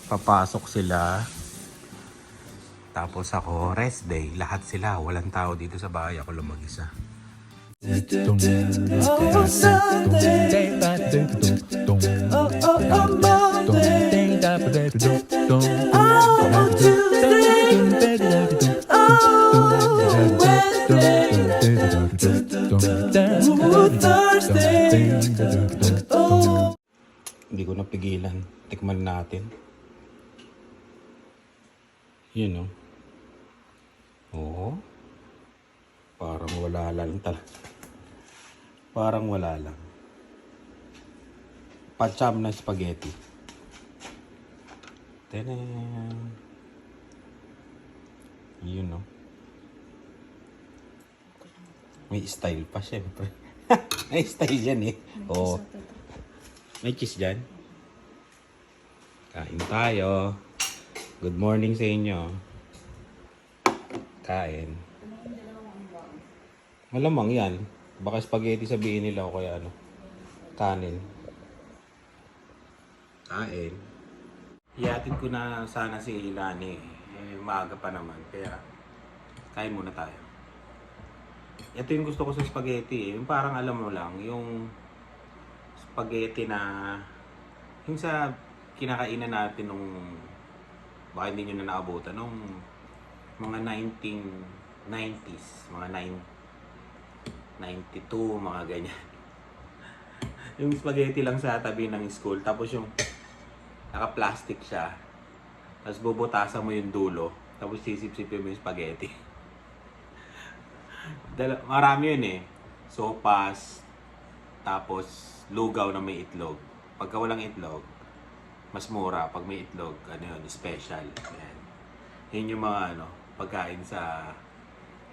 Papasok sila. Tapos ako, rest day. Lahat sila. Walang tao dito sa bahay. Ako lang mag-isa. Hindi ko napigilan. Tikman natin. Yun, no? Oo. Parang wala lang talaga. Parang wala lang. Pacham na spaghetti. Tanan. Yun, no? May style pa, syempre. May style yan, eh. Oo. May cheese dyan. Kain tayo. Good morning sa inyo. Kain. Malamang yan. Baka spaghetti sabihin nila o kaya ano. Kanin. Kain. Iatid ko na sana si Lani. Maaga pa naman. Kaya kain muna tayo. Ito yung gusto ko sa spaghetti. Yung parang alam mo lang. Yung spaghetti na yung sa kinakainan natin nung baka hindi nyo na naabutan nung mga 1990s, mga 92, mga ganyan. Yung spaghetti lang sa tabi ng school, tapos yung naka-plastic siya, tapos bubutasan mo yung dulo, tapos sisip-sipin mo yung spaghetti. Marami yun eh. Sopas, tapos lugaw na may itlog. Pagka walang itlog, mas mura. Pag may itlog, ano yun, special. Ayan. Yun yung mga pagkain sa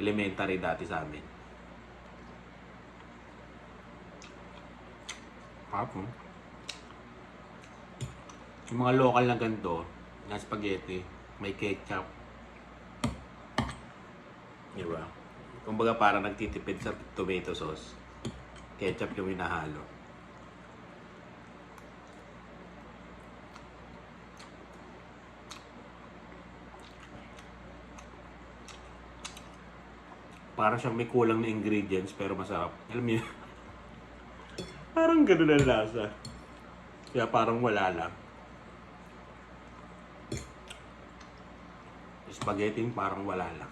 elementary dati sa amin. Hapon. Yung mga local na ganito, na spaghetti, may ketchup. Diba? Kumbaga parang nagtitipid sa tomato sauce. Ketchup yung hinahalo. Parang siyang may kulang na ingredients pero masarap. Alam niyo, parang gano'n ang lasa. Kaya parang wala lang. Spaghetti parang wala lang.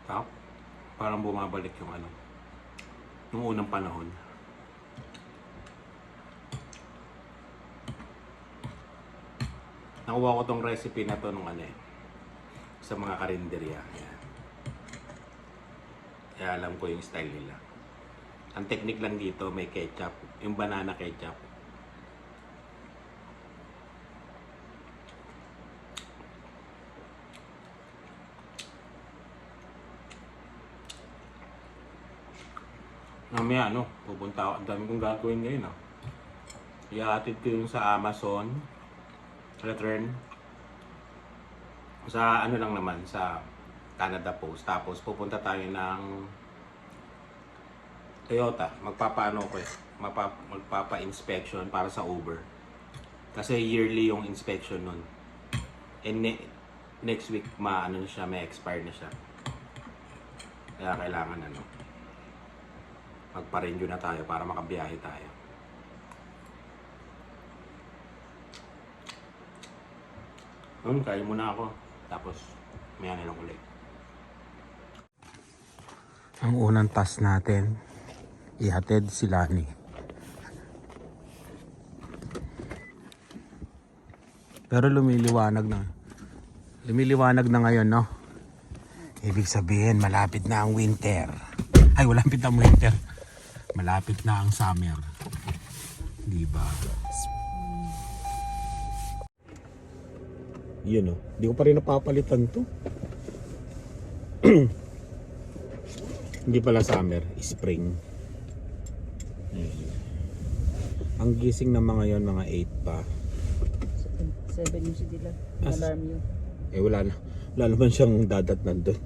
Tap, parang bumabalik yung nung unang panahon. Nakuha ko tong recipe na to nung sa mga karinderya. Ayan. Kaya alam ko yung style nila. Ang technique lang dito, may ketchup. Yung banana ketchup. Mamaya pupunta ako. Ang dami kong gagawin ngayon Ihatid ko yung sa Amazon. Return. Sa lang naman, sa Canada Post. Tapos pupunta tayo ng Toyota. Magpapa-inspection para sa Uber. Kasi yearly yung inspection nun. And next week siya, may expire na siya. Kaya kailangan magpa-renew na tayo para makabiyahe tayo. Kain muna ako. Tapos maya nilang ulit. Ang unang task natin, ihatid si Lani. Pero lumiliwanag na. Lumiliwanag na ngayon, no? Ibig sabihin, malapit na ang winter. Ay, malapit na ang winter. Malapit na ang summer. Diba? Yun Hindi ko pa rin napapalitan to. Hindi pala summer, spring. Ang gising na mga yon, mga 8 pa. 7 yung si Dila. Alarm yun. Eh wala naman siyang dadat nandun.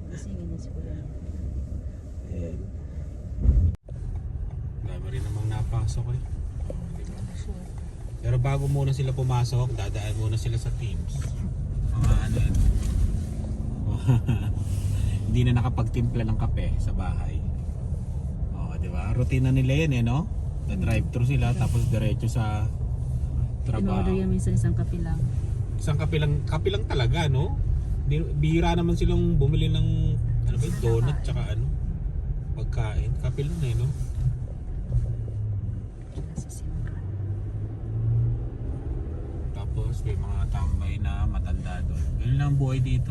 Gisingin niya siguro. Ayan. Dami rin namang napasok eh. Diba? Pero bago muna sila pumasok, dadaan muna sila sa Teams. Ano yan? Hindi na nakapagtimpla ng kape sa bahay. Di ba? Routine na nila yan eh, no? Na-drive-thru sila tapos diretso sa trabaho. In-order yan minsan isang kape lang. Isang kape lang talaga, no? Bihira naman silang bumili ng ano ba, donut tsaka ano, pagkain. Kape lang eh, no? Tapos may mga tambay na matanda doon. Ganun lang ang buhay dito.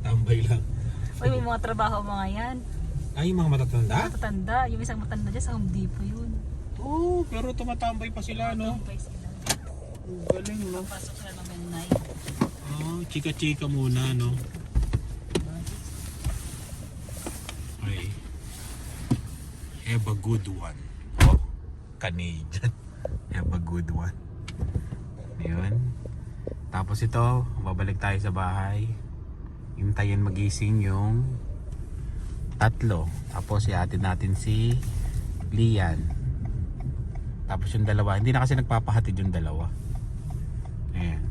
Tambay lang. Uy, may mga trabaho mga yan. Ay, yung mga matatanda? Matatanda. Yung isang matanda dyan sa Home Depot yun. Oo, pero tumatambay pa sila, no? Tambay sila. Galing, no? Pasok sila ng midnight. Chika-chika muna, no? Okay. Have a good one. Oh, Canadian. Have a good one. Ayun. Tapos ito, babalik tayo sa bahay. Hintayin magising yung tatlo. Tapos ihatid natin si Lian. Tapos yung dalawa, hindi na kasi nagpapahatid yung dalawa. Ayan.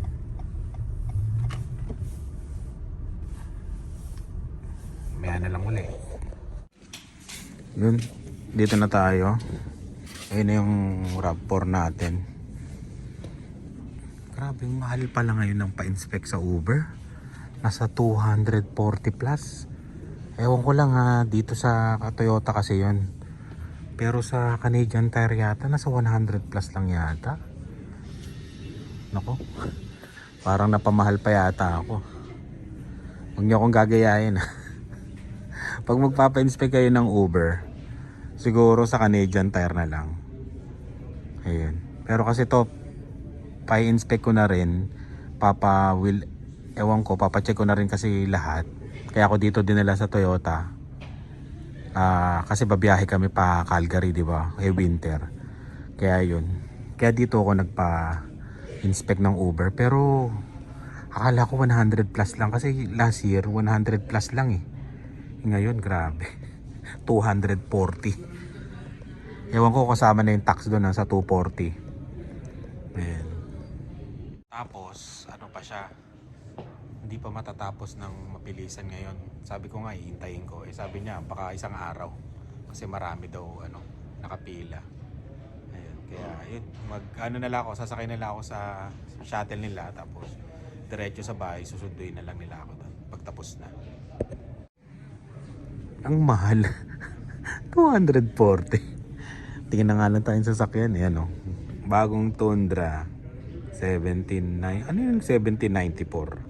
Maya na lang uli. Yun, dito na tayo. Ayun na yung RAV4 natin. Grabe, yung mahal pala ngayon ng pa-inspect sa Uber. Nasa 240 plus. Ewan ko lang ha, dito sa Toyota kasi yun. Pero sa Canadian Tire yata, nasa 100 plus lang yata. Nako, parang napamahal pa yata ako. Huwag niyo akong gagayahin. Pag magpapa-inspect kayo ng Uber, siguro sa Canadian Tire na lang. Ayun. Pero kasi to, pa-inspect ko na rin, ewan ko, papacheck ko na rin kasi lahat. Kaya ako dito dinala sa Toyota. Kasi babiyahe kami pa Calgary, di ba? Winter. Kaya yun. Kaya dito ako nagpa-inspect ng Uber. Pero akala ko 100 plus lang kasi last year 100 plus lang eh. Ngayon grabe. 240. Ewan ko kasama na yung tax doon sa 240. Ayan. Tapos ano pa siya? Hindi pa matatapos ng mapilisan ngayon. Sabi ko nga hihintayin ko. Sabi niya baka isang araw. Kasi marami daw nakapila. Ayun, kaya yun, na lang ako, sasakay na lang ako sa shuttle nila tapos diretso sa bahay, susunduin na lang nila ako doon pagtapos na. Ang mahal. 240. Tingnan na nga lang tayong sasakyan. Ayan bagong Tundra 17.9. Ano yung 1794?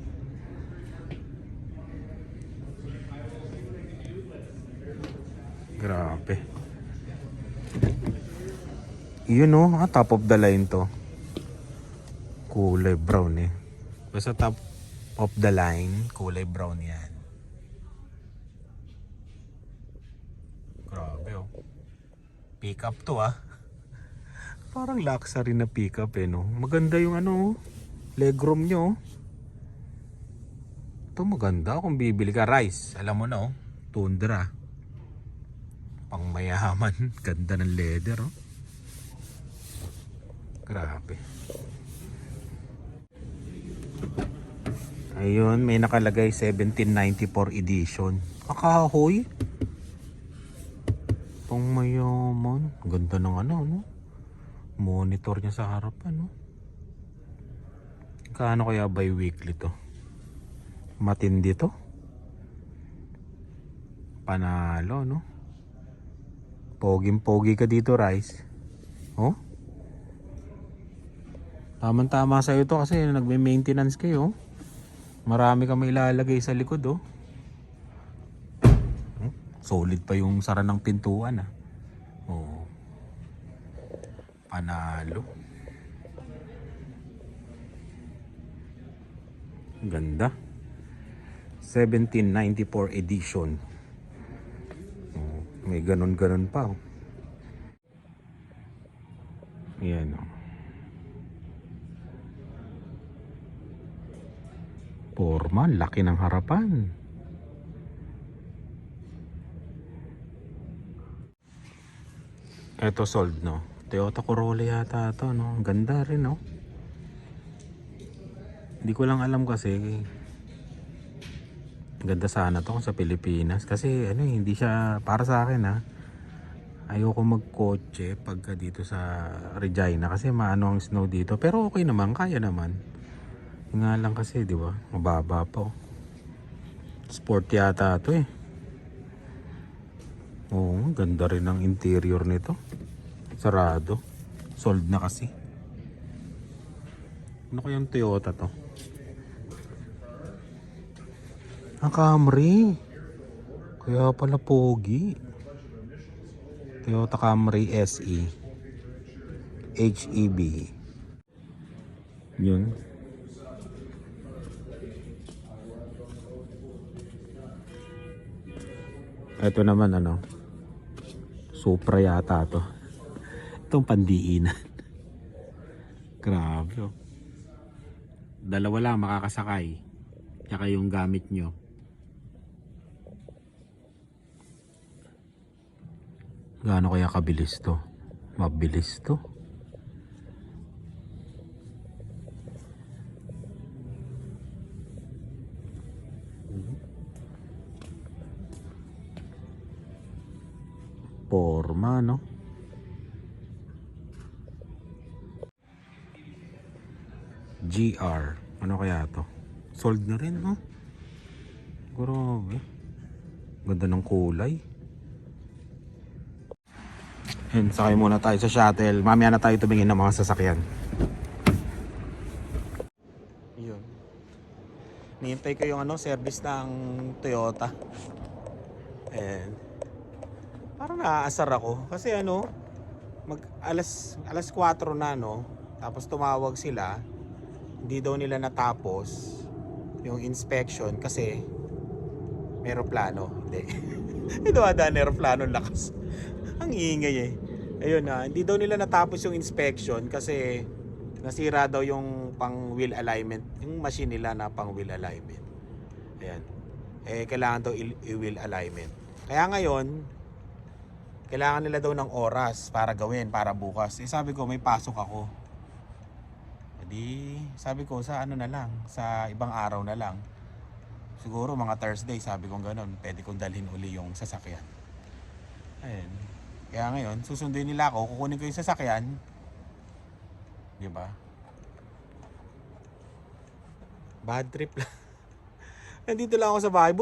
Grabe. Yun top of the line to. Kulay brown eh. Basta top of the line, kulay brown yan. Grabe Pick up to Parang luxury na pick up no. Maganda yung legroom nyo. Ito maganda kung bibili ka rice. Alam mo na Tundra. Pang mayaman. Ganda ng leather Grabe. Ayun, may nakalagay 1794 edition. Kakahoy. Pang mayaman. Ganda ng monitor niya sa harapan Kaano kaya bi-weekly to? Matindi to. Panalo Poging-pogi ka dito, Rice. Tama-tama sa'yo to kasi nagme-maintenance kayo. Marami kang ilalagay sa likod Solid pa yung sara ng pintuan Panalo. Ganda. 1794 edition. May ganon-ganon pa Ayan Forma, laki ng harapan. Ito sold, no? Toyota Corolla yata ito, no? Ang ganda rin, no? Hindi ko lang alam kasi. Ganda sana to kung sa Pilipinas. Kasi ano, hindi siya para sa akin, ha. Ayoko magkotse pagka dito sa Regina kasi maano ang snow dito. Pero okay naman, kaya naman. Yung nga lang kasi, di ba? Mababa po. Sport yata ito eh. Oo, ganda rin ang interior nito. Sarado. Sold na kasi. Ano kayang Toyota to? Ang Camry. Kaya pala pogi. Toyota Camry SE. HEB. Yun. Ito naman ano. Supra yata to. Itong pandiinan. Grabe oh. Dalawa lang makakasakay. Tsaka yung gamit nyo. Gaano kaya kabilis to? Mabilis to. Forma, no? GR. Ano kaya to? Sold na rin, no? Grabe. Ganda ng kulay. And sakay muna tayo sa shuttle. Mamaya na tayo tumingin ng mga sasakyan. Yun. Nihintay ko yung ano, service ng Toyota. And parang naaasar ako. Kasi ano, alas 4 na, no? Tapos tumawag sila. Hindi daw nila natapos yung inspection kasi may aeroplano. Hindi. Hindi daw aeroplano, lakas. Ang ingay eh. Ayun na, hindi daw nila natapos yung inspection kasi nasira daw yung pang wheel alignment, yung machine nila na pang wheel alignment. Ayan. Eh kailangan daw i-wheel alignment. Kaya ngayon, kailangan nila daw ng oras para gawin, para bukas. Eh sabi ko, may pasok ako. Di, sabi ko sa ano na lang, sa ibang araw na lang. Siguro mga Thursday, sabi ko gano'n, pwede kong dalhin uli yung sasakyan. Ayun. Kaya ngayon, susunduin nila ako, kukunin ko yung sasakyan. Di ba? Bad trip lang. Nandito lang ako sa bahay.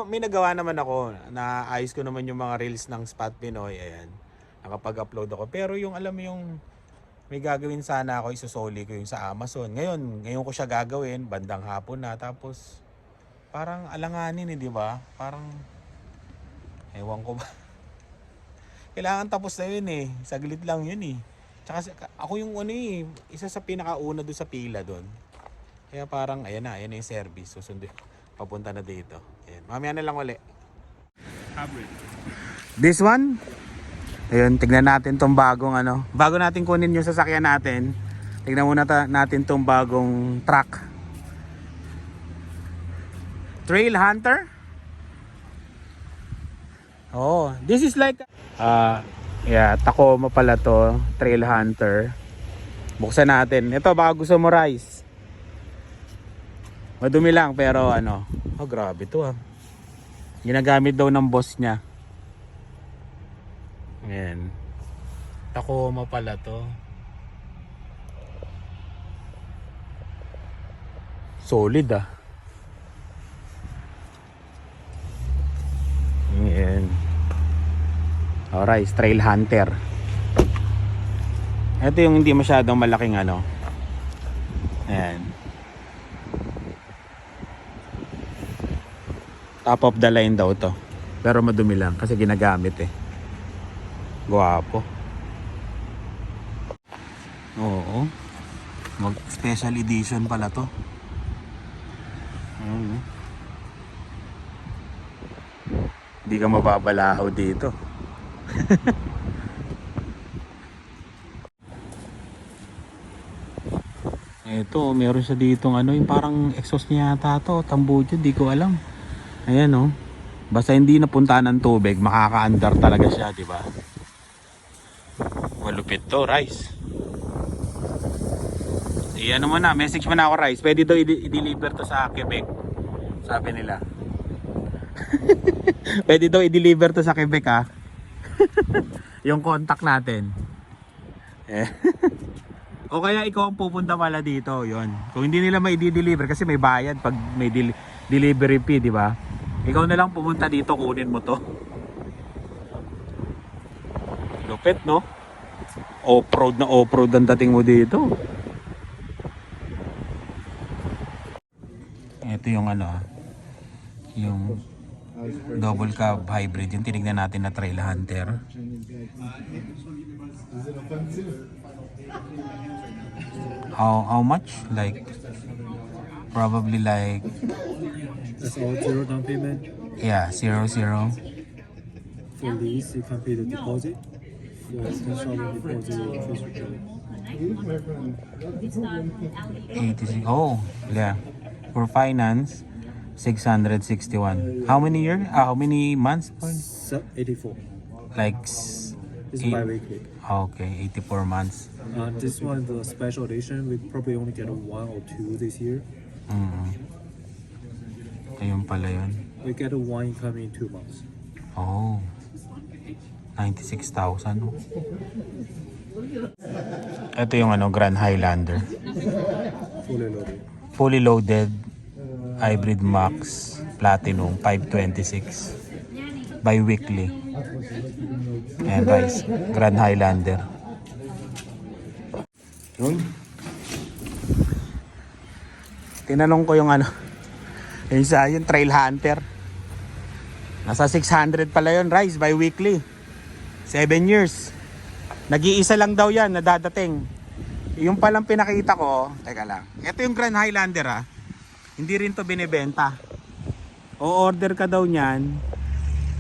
May nagawa naman ako. Naayos ko naman yung mga reels ng Spot Pinoy. Ayan. Nakapag-upload ako. Pero yung alam mo yung may gagawin sana ako, isusoli ko yung sa Amazon. Ngayon ko siya gagawin, bandang hapon na. Tapos, parang alanganin eh, di ba? Parang, ewan ko ba. Kailangan tapos na yun eh. Saglit lang yun eh. Tsaka ako yung ano eh, isa sa pinakauna doon sa pila doon. Kaya parang, ayan na yung service. Susunod, papunta na dito. Ayan. Mamaya na lang uli. This one? Ayun, tignan natin tong bagong ano. Bago natin kunin yung sasakyan natin, tignan muna natin tong bagong truck. Trail Hunter? Oh, this is like yeah, Tacoma pala to, Trail Hunter. Buksan natin. Ito baka gusto mo rice. Madumi lang pero ano, oh grabe to ah. Ginagamit daw ng boss niya. Ayan. Tacoma pala to. Solid ah. Ayan. Alright, Trail Hunter. Ito yung hindi masyadong malaking ano. Ayan. Top of the line daw to. Pero madumi lang kasi ginagamit eh. Guwapo. Oo. Special edition pala to. Hindi ka mababalahaw dito. Eto, meron siya ditong ano, yung parang exhaust niya yata to, tambucho, di ko alam. Ayan oh. Basta hindi napunta ng tubig, makaka-andar talaga siya, di ba? Malupit to, Rice. Ano mo na, message mo na ako, Rice. Pwede daw i-deliver to sa Quebec. Sabi nila. Pwede daw i-deliver to sa Quebec ha. Yung contact natin. Eh. O kaya ikaw ang pupunta pala dito, yon. Kung hindi nila may i-deliver kasi may bayad pag may delivery fee, di ba? Ikaw na lang pumunta dito, kunin mo to. Lupit, no? Off-road na off-road ang dating mo dito. Ito yung ano, yung double cab hybrid, yung tinignan natin na Trail Hunter. How much? Like probably like That's all zero down payment. yeah, 0 0. For lease, you can pay the deposit. For installment deposit, first return. 86. Oh, yeah. For finance 661. How many years? How many months? 84. Like It's eight- bi-weekly. okay, 84 months. This one, the special edition, we probably only get one or two this year. Ayun pala yun. We get one incoming in 2 months. Oh, 96,000. Oh. Ito yung ano, Grand Highlander. Fully loaded. Fully loaded hybrid max platinum 526 bi-weekly. And Rice, Grand Highlander. Yun. Tinanong ko yung ano, yung Trail Hunter. Nasa 600 pala yun, Rice, bi-weekly. 7 years. Nag-iisa lang daw yan, nadadating. Yung palang pinakita ko, teka lang. Ito yung Grand Highlander ha. Hindi rin to binibenta. O-order ka daw niyan,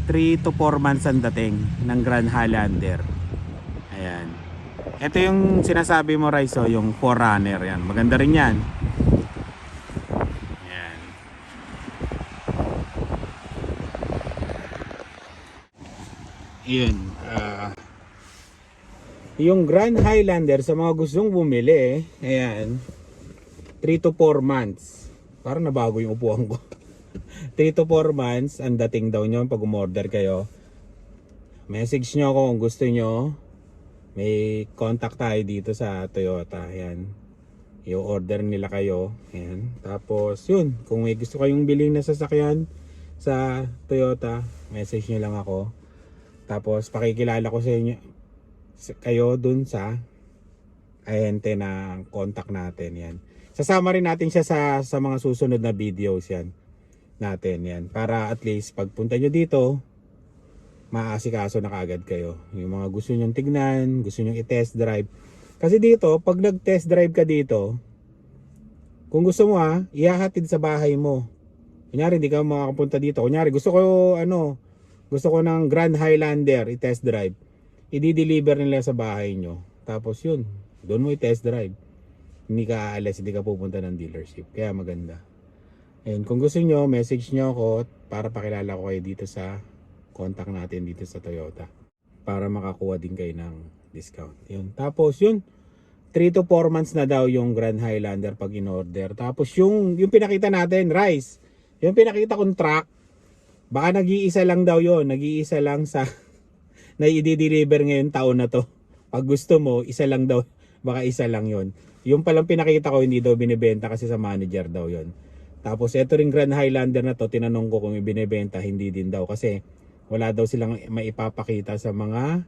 3 to 4 months ang dating ng Grand Highlander. Ayan. Ito yung sinasabi mo, Rice, oh, yung 4Runner yan. Maganda rin yan. Ayan. Yun. Yung Grand Highlander sa mga gustong bumili, ayan, 3 to 4 months. Parang nabago yung upuan ko. 3 to 4 months ang dating daw nyo pag umorder kayo. Message nyo ako kung gusto nyo. May contact tayo dito sa Toyota. Ayan. I-order nila kayo. Ayan. Tapos yun, kung may gusto kayong bilhin na sasakyan sa Toyota, message nyo lang ako. Tapos pakikilala ko sa inyo kayo dun sa ahente na contact natin. Yan. Sasama rin natin siya sa mga susunod na videos yan natin yan. Para at least pagpunta nyo dito, maaasikaso na kaagad kayo. Yung mga gusto nyong tignan, gusto nyong i-test drive. Kasi dito, pag nag-test drive ka dito, kung gusto mo ihahatid sa bahay mo. Kunyari, hindi ka makakapunta dito. Kunyari, gusto ko ng Grand Highlander i-test drive. I-deliver nila sa bahay nyo. Tapos yun, doon mo i-test drive. Hindi ka aalis, hindi ka pupunta ng dealership. Kaya maganda. And kung gusto nyo, message nyo ako para pakilala ko kayo dito sa contact natin dito sa Toyota. Para makakuha din kayo ng discount. Yun. Tapos yun, 3 to 4 months na daw yung Grand Highlander pag in-order. Tapos yung pinakita natin, Rice, yung pinakita kong truck, baka nag-iisa lang daw yon, nag-iisa lang sa na i-deliver ngayon taon na to. Pag gusto mo, isa lang daw, baka isa lang yon. Yung palang pinakita ko, hindi daw binibenta kasi sa manager daw yon. Tapos ito ring Grand Highlander na to, tinanong ko kung ibinibenta, hindi din daw kasi wala daw silang maipapakita sa mga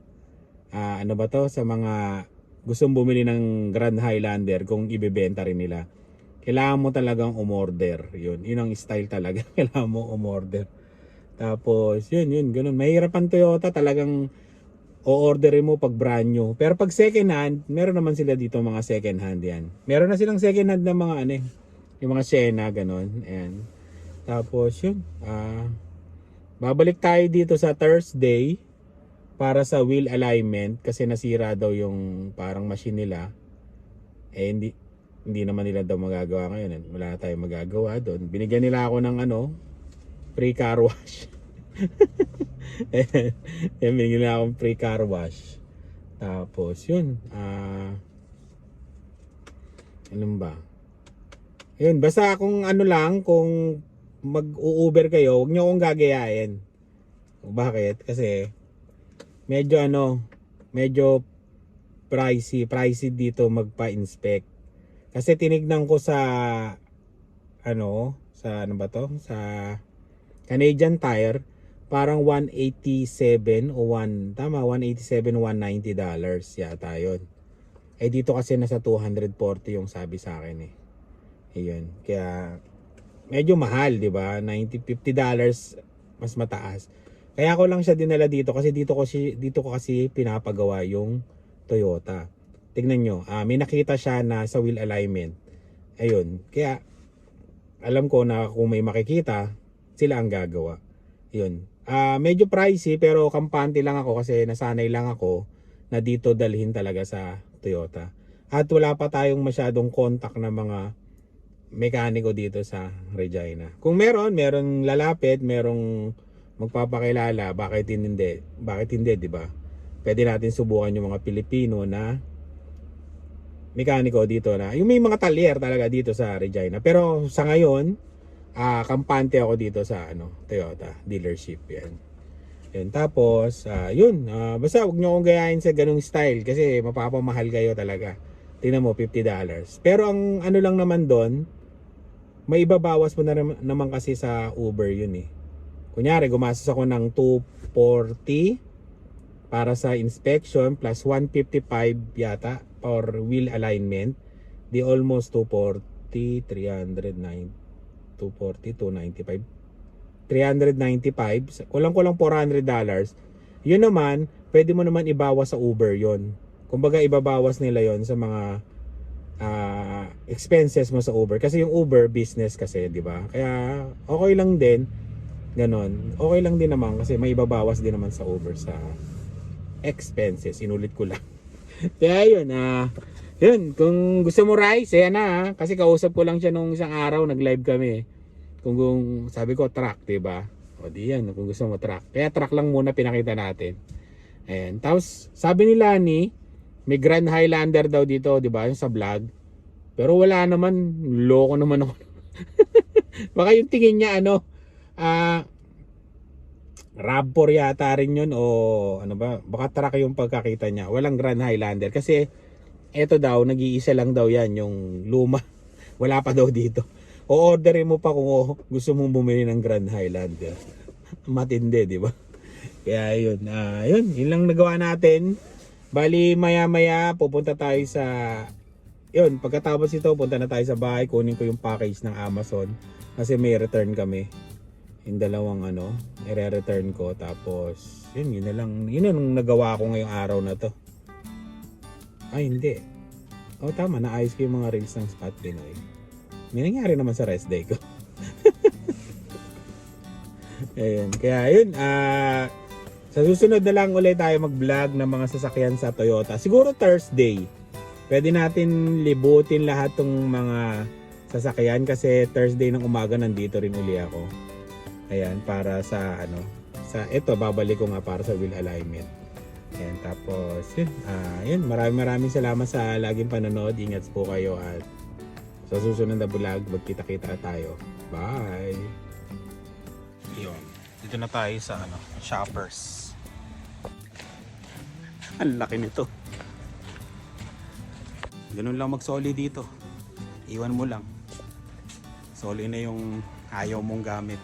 sa mga gustong bumili ng Grand Highlander kung ibebenta rin nila. Kailangan mo talagang umorder. Yun ang style talaga. Kailangan mo umorder. Tapos yun, ganun. Mahirap ang Toyota, talagang o-orderin mo pag brand new. Pero pag second hand, meron naman sila dito mga second hand yan. Meron na silang second hand na mga yung mga Sienna, ganun. Ayan. Tapos yun, babalik tayo dito sa Thursday para sa wheel alignment kasi nasira daw yung parang machine nila. Hindi hindi naman nila daw magagawa ngayon. Wala tayong magagawa doon. Binigyan nila ako ng free car wash. Binigyan nila akong free car wash. Tapos yun, ano ba? Yun, basta kung kung mag-u-Uber kayo, huwag nyo akong gagayain. Bakit? Kasi medyo pricey dito magpa-inspect. Kasi tinignan ko sa sa Canadian Tire, parang 187 $190 yata yun. Eh dito kasi nasa 240 yung sabi sa akin eh. Ayun, kaya medyo mahal, 'di ba? $50 mas mataas. Kaya ko lang siya dinala dito kasi dito ko kasi pinapagawa yung Toyota. Tignan nyo, may nakita siya na sa wheel alignment. Ayun, kaya alam ko na kung may makikita, sila ang gagawa. Ayun. Medyo pricey pero kampante lang ako kasi nasanay lang ako na dito dalhin talaga sa Toyota. At wala pa tayong masyadong contact na mga mekaniko dito sa Regina. Kung meron lalapit, merong magpapakilala, bakit hindi, di ba? Pwede natin subukan yung mga Pilipino na mekaniko dito na, yung may mga talyer talaga dito sa Regina. Pero sa ngayon, kampante ako dito sa Toyota dealership yan. Yan. Tapos, basta huwag nyo akong gayahin sa ganung style kasi mapapamahal kayo talaga. Tingnan mo, $50. Pero ang lang naman doon, may ibabawas mo na naman kasi sa Uber yun eh. Kunyari, gumastos ako ng $240 para sa inspection plus $155 yata for wheel alignment. Di almost $240, $295. Kulang-kulang $400. Yun naman, pwede mo naman ibawas sa Uber yon. Kumbaga ibabawas nila yon sa mga expenses mo sa Uber. Kasi yung Uber, business kasi, di ba? Kaya okay lang din. Ganon. Okay lang din naman kasi may ibabawas din naman sa Uber sa expenses. Inulit ko lang. Kaya yun, yun, kung gusto mo rice, ayan na kasi kausap ko lang siya nung isang araw, nag-live kami. Kung sabi ko truck, diba? O di yan, kung gusto mo truck. Kaya truck lang muna pinakita natin. Ayan. Tapos, sabi ni Lani, may Grand Highlander daw dito, diba? Yung sa vlog. Pero wala naman, loko naman ako. Baka yung tingin niya, RAV4 yata rin yun o baka truck yung pagkakita niya. Walang Grand Highlander kasi eto daw, nag-iisa lang daw yan, yung luma. Wala pa daw dito. O orderin mo pa kung gusto mong bumili ng Grand Highlander. Matindi, di ba? Kaya yun, yun lang nagawa natin. Bali maya pupunta tayo sa pagkatapos ito punta na tayo sa bahay, kunin ko yung package ng Amazon kasi may return kami. Yung dalawang i-return ko, tapos yun na lang, yun ang nagawa ko ngayong araw na to. Ay hindi, tama, naayos ko yung mga reels ng Spot Pinoy. May nangyari naman sa rest day ko. Ayun, kaya yun, sa susunod na lang ulit tayo mag-vlog ng mga sasakyan sa Toyota. Siguro Thursday. Pwede natin libutin lahat ng mga sasakyan kasi Thursday ng umaga nandito rin uli ako. Ayan, para sa ito babalik ko nga para sa wheel alignment. Ayan, tapos yun, maraming salamat sa laging panonood. Ingat po kayo at sa susunod na vlog magkita-kita tayo. Bye. Yun, dito na tayo sa Shoppers. Ang laki nito. Ganun lang mag-soli dito. Iwan mo lang. Soli na yung ayaw mong gamit.